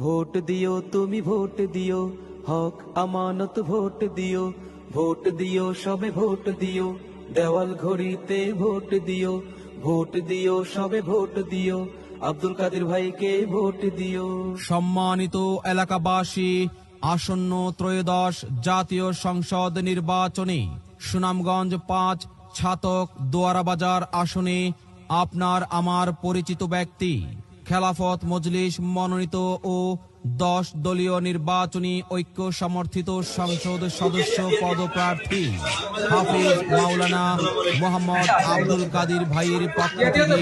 Vote দিও তুমি vote দিও, হক আমানত ভোট দিও, ভোট দিও সবে ভোট দিও, দেওয়াল ঘড়িতে ভোট দিও, ভোট দিও সবে ভোট দিও, আব্দুল কাদের ভাইকে ভোট দিও। সম্মানিত এলাকাবাসী, আসন্ন ত্রয়োদশ জাতীয় সংসদ নির্বাচনে সুনামগঞ্জ ৫ ছাতক দোয়ারাবাজার আসনে আপনার আমার পরিচিত ব্যক্তি খেলাফত মজলিস মনোনীত ও ১০ দলীয় নির্বাচনী ঐক্য সমর্থিত সংসদ সদস্য পদপ্রার্থী হাফিজ মাওলানা মোহাম্মদ আব্দুল কাদের ভাইয়ের পক্ষ থেকে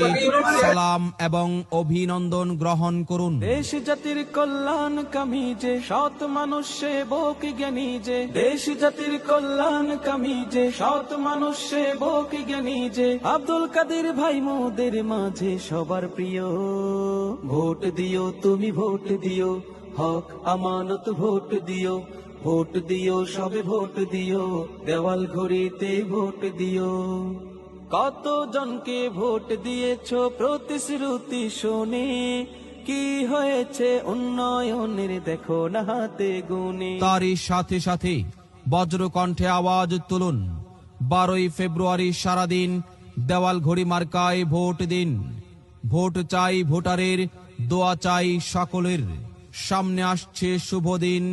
সালাম এবং অভিনন্দন গ্রহণ করুন। দেশ জাতির কল্যাণ কামি যে সৎ মানুষ সেবক জ্ঞানী যে, দেশ জাতির কল্যাণ কামি যে সৎ মানুষ সেবক জ্ঞানী যে, আব্দুল কাদের ভাই মোদের মাঝে সবার প্রিয়। ভোট দিও তুমি ভোট দিও, হক আমানত ভোট দিও, ভোট দিও সবে ভোট দিও, দেওয়াল ঘড়িতে ভোট দিও। কত জনকে ভোট দিয়েছো প্রতিশ্রুতি শুনে, কি হয়েছে উন্নয়নের দেখো না হাতে গুনে। তারই সাথে সাথে বজ্রকণ্ঠে আওয়াজ তুলুন, 12ই ফেব্রুয়ারি সারাদিন দেওয়াল ঘড়ি মার্কায় ভোট দিন। ভোট চাই ভোটারের, দোয়া চাই সকলের। সামনে আসছে শুভ দিন,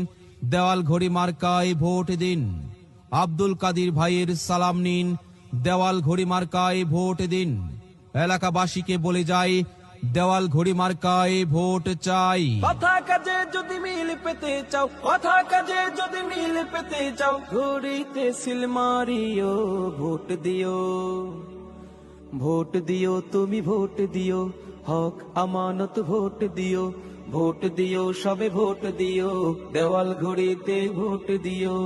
দেওয়াল ঘড়ি মার্কায় ভোট দিন। আব্দুল কাদের ভাইয়ের সালাম নিন, দেওয়াল ঘড়ি মার্কায় ভোট দিন। এলাকাবাসীকে বলে যাই, দেওয়াল ঘড়ি মার্কায় ভোট চাই। কথা কাজে যদি মিল পেতে চাও, কথা কাজে যদি মিল পেতে চাও, ঘড়িতে সিল মারিও ভোট দিও। ভোট দিও তুমি ভোট দিও, হক আমানত ভোট দিও, ভোট দিও সবে ভোট দিও, দেওয়াল ঘড়িতে ভোট দিও।